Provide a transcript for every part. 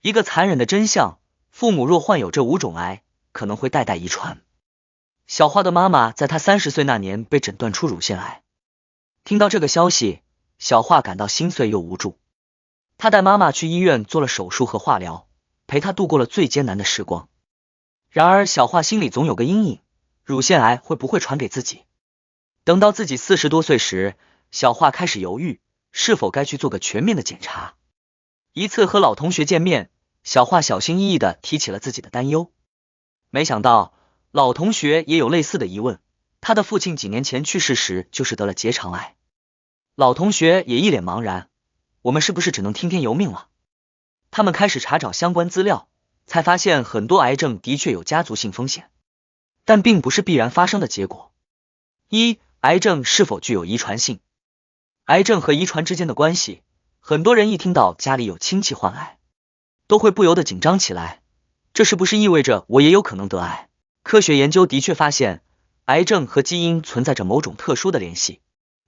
一个残忍的真相，父母若患有这5种癌，可能会代代遗传。小花的妈妈在她30岁那年被诊断出乳腺癌。听到这个消息，小花感到心碎又无助。她带妈妈去医院做了手术和化疗，陪她度过了最艰难的时光。然而小花心里总有个阴影，乳腺癌会不会传给自己？等到自己40多岁时，小花开始犹豫，是否该去做个全面的检查。一次和老同学见面，小花小心翼翼地提起了自己的担忧。没想到老同学也有类似的疑问，他的父亲几年前去世时就是得了结肠癌。老同学也一脸茫然，我们是不是只能听天由命了？他们开始查找相关资料，才发现很多癌症的确有家族性风险，但并不是必然发生的结果。一、癌症是否具有遗传性？癌症和遗传之间的关系，很多人一听到家里有亲戚患癌，都会不由得紧张起来，这是不是意味着我也有可能得癌？科学研究的确发现，癌症和基因存在着某种特殊的联系。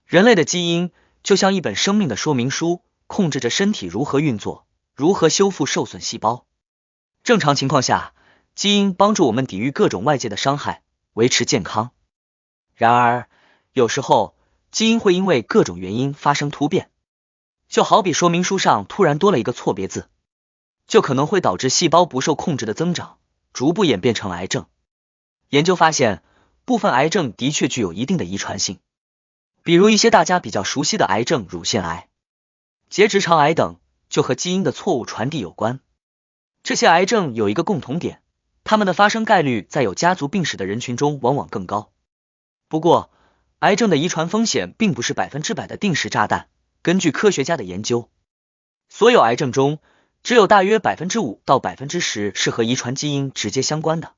人类的基因就像一本生命的说明书，控制着身体如何运作，如何修复受损细胞。正常情况下，基因帮助我们抵御各种外界的伤害，维持健康。然而，有时候基因会因为各种原因发生突变，就好比说明书上突然多了一个错别字，就可能会导致细胞不受控制的增长，逐步演变成癌症。研究发现，部分癌症的确具有一定的遗传性，比如一些大家比较熟悉的癌症，乳腺癌、结直肠癌等，就和基因的错误传递有关。这些癌症有一个共同点，它们的发生概率在有家族病史的人群中往往更高。不过，癌症的遗传风险并不是100%的定时炸弹。根据科学家的研究，所有癌症中只有大约5%到10%是和遗传基因直接相关的。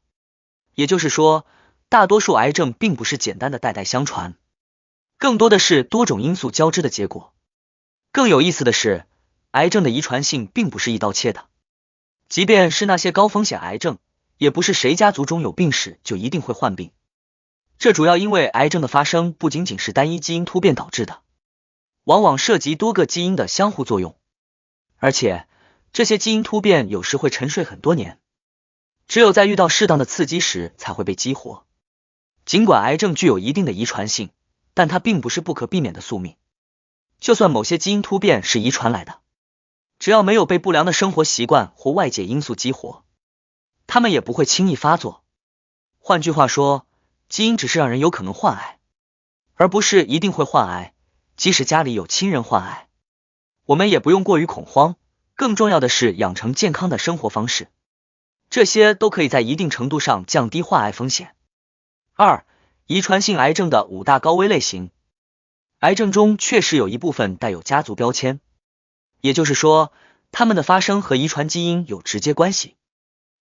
也就是说，大多数癌症并不是简单的代代相传，更多的是多种因素交织的结果。更有意思的是，癌症的遗传性并不是一刀切的，即便是那些高风险癌症，也不是谁家族中有病史就一定会患病。这主要因为癌症的发生不仅仅是单一基因突变导致的，往往涉及多个基因的相互作用，而且这些基因突变有时会沉睡很多年，只有在遇到适当的刺激时才会被激活。尽管癌症具有一定的遗传性，但它并不是不可避免的宿命。就算某些基因突变是遗传来的，只要没有被不良的生活习惯或外界因素激活，它们也不会轻易发作。换句话说，基因只是让人有可能患癌，而不是一定会患癌。即使家里有亲人患癌，我们也不用过于恐慌，更重要的是养成健康的生活方式，这些都可以在一定程度上降低患癌风险。2、遗传性癌症的5大高危类型。癌症中确实有一部分带有家族标签，也就是说，它们的发生和遗传基因有直接关系。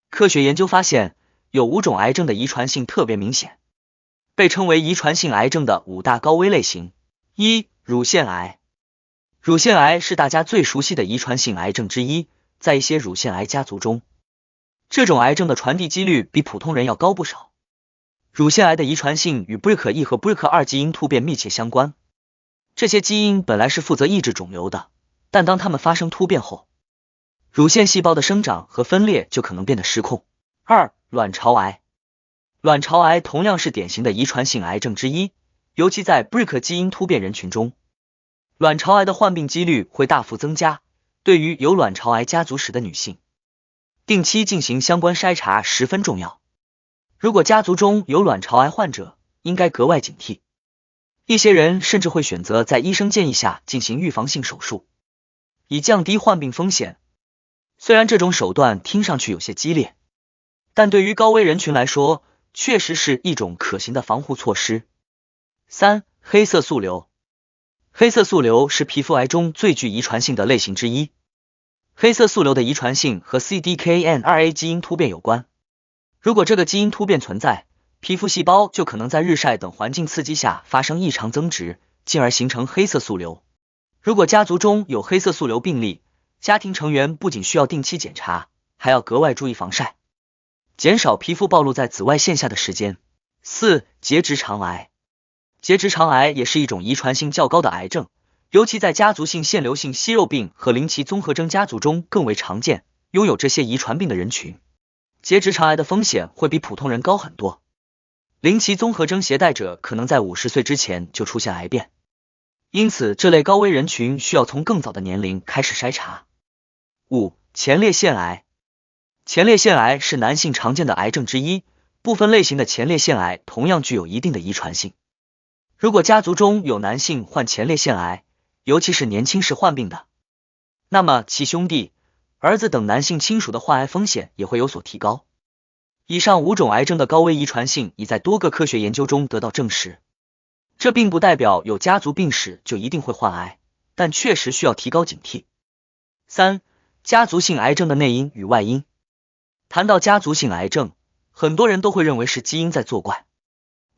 科学研究发现，有5种癌症的遗传性特别明显，被称为遗传性癌症的5大高危类型。1、乳腺癌。乳腺癌是大家最熟悉的遗传性癌症之一，在一些乳腺癌家族中，这种癌症的传递几率比普通人要高不少。乳腺癌的遗传性与 BRCA1 和 BRCA2 基因突变密切相关，这些基因本来是负责抑制肿瘤的，但当它们发生突变后，乳腺细胞的生长和分裂就可能变得失控。2、卵巢癌。卵巢癌同样是典型的遗传性癌症之一，尤其在 BRCA 基因突变人群中，卵巢癌的患病几率会大幅增加。对于有卵巢癌家族史的女性，定期进行相关筛查十分重要。如果家族中有卵巢癌患者，应该格外警惕。一些人甚至会选择在医生建议下进行预防性手术，以降低患病风险。虽然这种手段听上去有些激烈，但对于高危人群来说，确实是一种可行的防护措施。3、黑色素瘤。黑色素瘤是皮肤癌中最具遗传性的类型之一。黑色素瘤的遗传性和 CDKN2A 基因突变有关。如果这个基因突变存在，皮肤细胞就可能在日晒等环境刺激下发生异常增殖，进而形成黑色素瘤。如果家族中有黑色素瘤病例，家庭成员不仅需要定期检查，还要格外注意防晒，减少皮肤暴露在紫外线下的时间。4、结直肠癌。结直肠癌也是一种遗传性较高的癌症，尤其在家族性腺瘤性息肉病和林奇综合征家族中更为常见，拥有这些遗传病的人群，结直肠癌的风险会比普通人高很多。零期综合征携带者可能在50岁之前就出现癌变，因此这类高危人群需要从更早的年龄开始筛查。5. 前列腺癌。前列腺癌是男性常见的癌症之一，部分类型的前列腺癌同样具有一定的遗传性。如果家族中有男性患前列腺癌，尤其是年轻时患病的，那么其兄弟、儿子等男性亲属的患癌风险也会有所提高。以上5种癌症的高危遗传性已在多个科学研究中得到证实。这并不代表有家族病史就一定会患癌，但确实需要提高警惕。3. 家族性癌症的内因与外因。谈到家族性癌症，很多人都会认为是基因在作怪。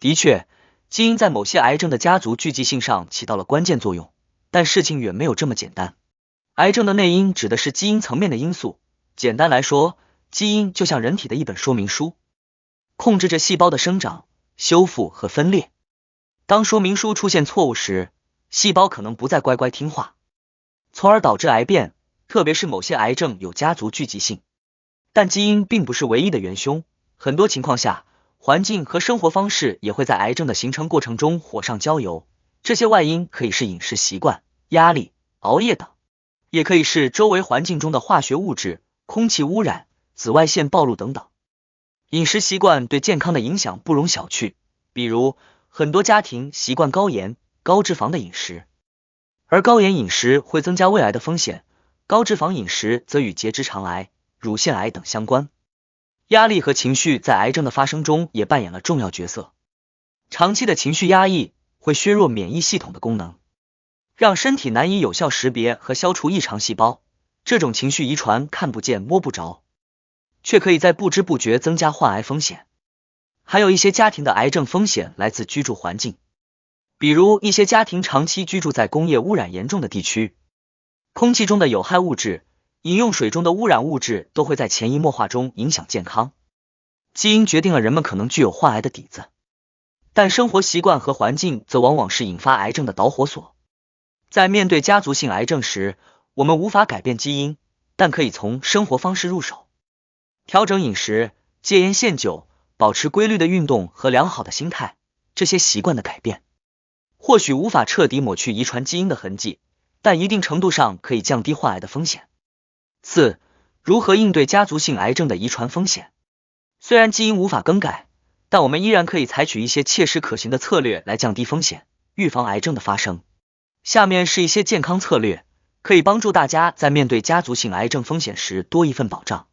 的确，基因在某些癌症的家族聚集性上起到了关键作用，但事情远没有这么简单。癌症的内因指的是基因层面的因素，简单来说，基因就像人体的一本说明书，控制着细胞的生长、修复和分裂。当说明书出现错误时，细胞可能不再乖乖听话，从而导致癌变，特别是某些癌症有家族聚集性。但基因并不是唯一的元凶，很多情况下，环境和生活方式也会在癌症的形成过程中火上浇油。这些外因可以是饮食习惯、压力、熬夜等，也可以是周围环境中的化学物质、空气污染、紫外线暴露等等。饮食习惯对健康的影响不容小觑，比如很多家庭习惯高盐、高脂肪的饮食，而高盐饮食会增加胃癌的风险，高脂肪饮食则与结直肠癌、乳腺癌等相关。压力和情绪在癌症的发生中也扮演了重要角色。长期的情绪压抑会削弱免疫系统的功能，让身体难以有效识别和消除异常细胞。这种情绪遗传看不见摸不着，却可以在不知不觉增加患癌风险。还有一些家庭的癌症风险来自居住环境，比如一些家庭长期居住在工业污染严重的地区，空气中的有害物质、饮用水中的污染物质都会在潜移默化中影响健康。基因决定了人们可能具有患癌的底子，但生活习惯和环境则往往是引发癌症的导火索。在面对家族性癌症时，我们无法改变基因，但可以从生活方式入手，调整饮食、戒烟限酒、保持规律的运动和良好的心态。这些习惯的改变，或许无法彻底抹去遗传基因的痕迹，但一定程度上可以降低患癌的风险。4. 如何应对家族性癌症的遗传风险？虽然基因无法更改，但我们依然可以采取一些切实可行的策略来降低风险，预防癌症的发生。下面是一些健康策略，可以帮助大家在面对家族性癌症风险时多一份保障。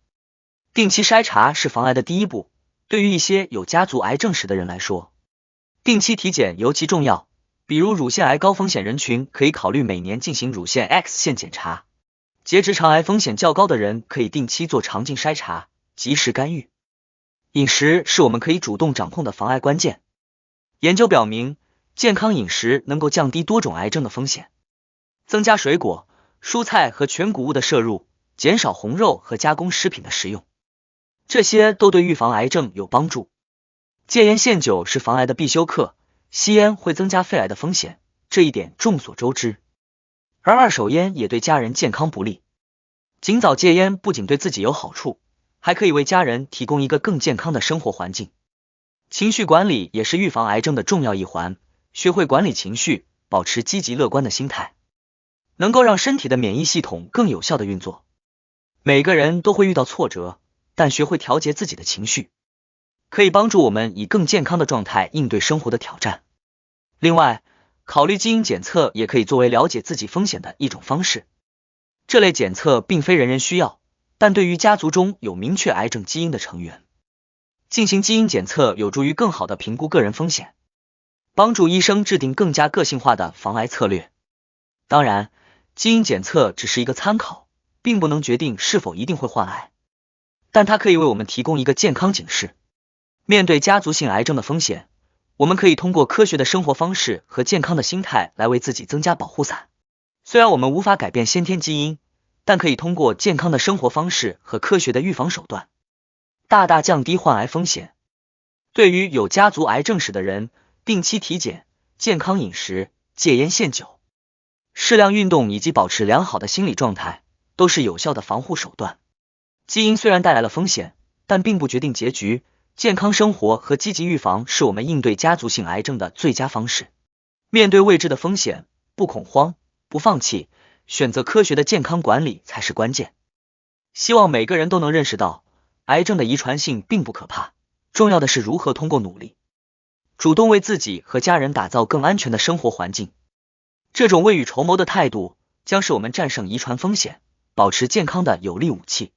定期筛查是防癌的第一步，对于一些有家族癌症史的人来说，定期体检尤其重要。比如乳腺癌高风险人群可以考虑每年进行乳腺 X 线检查，结直肠癌风险较高的人可以定期做肠镜筛查，及时干预。饮食是我们可以主动掌控的防癌关键。研究表明，健康饮食能够降低多种癌症的风险。增加水果、蔬菜和全谷物的摄入，减少红肉和加工食品的食用，这些都对预防癌症有帮助。戒烟限酒是防癌的必修课，吸烟会增加肺癌的风险，这一点众所周知。而二手烟也对家人健康不利。尽早戒烟不仅对自己有好处，还可以为家人提供一个更健康的生活环境。情绪管理也是预防癌症的重要一环，学会管理情绪，保持积极乐观的心态，能够让身体的免疫系统更有效的运作。每个人都会遇到挫折，但学会调节自己的情绪，可以帮助我们以更健康的状态应对生活的挑战。另外，考虑基因检测也可以作为了解自己风险的一种方式。这类检测并非人人需要，但对于家族中有明确癌症基因的成员，进行基因检测有助于更好地评估个人风险，帮助医生制定更加个性化的防癌策略。当然，基因检测只是一个参考，并不能决定是否一定会患癌，但它可以为我们提供一个健康警示。面对家族性癌症的风险，我们可以通过科学的生活方式和健康的心态来为自己增加保护伞。虽然我们无法改变先天基因，但可以通过健康的生活方式和科学的预防手段，大大降低患癌风险。对于有家族癌症史的人，定期体检、健康饮食、戒烟限酒、适量运动以及保持良好的心理状态，都是有效的防护手段。基因虽然带来了风险，但并不决定结局。健康生活和积极预防是我们应对家族性癌症的最佳方式。面对未知的风险，不恐慌，不放弃，选择科学的健康管理才是关键。希望每个人都能认识到，癌症的遗传性并不可怕，重要的是如何通过努力，主动为自己和家人打造更安全的生活环境。这种未雨绸缪的态度，将是我们战胜遗传风险、保持健康的有力武器。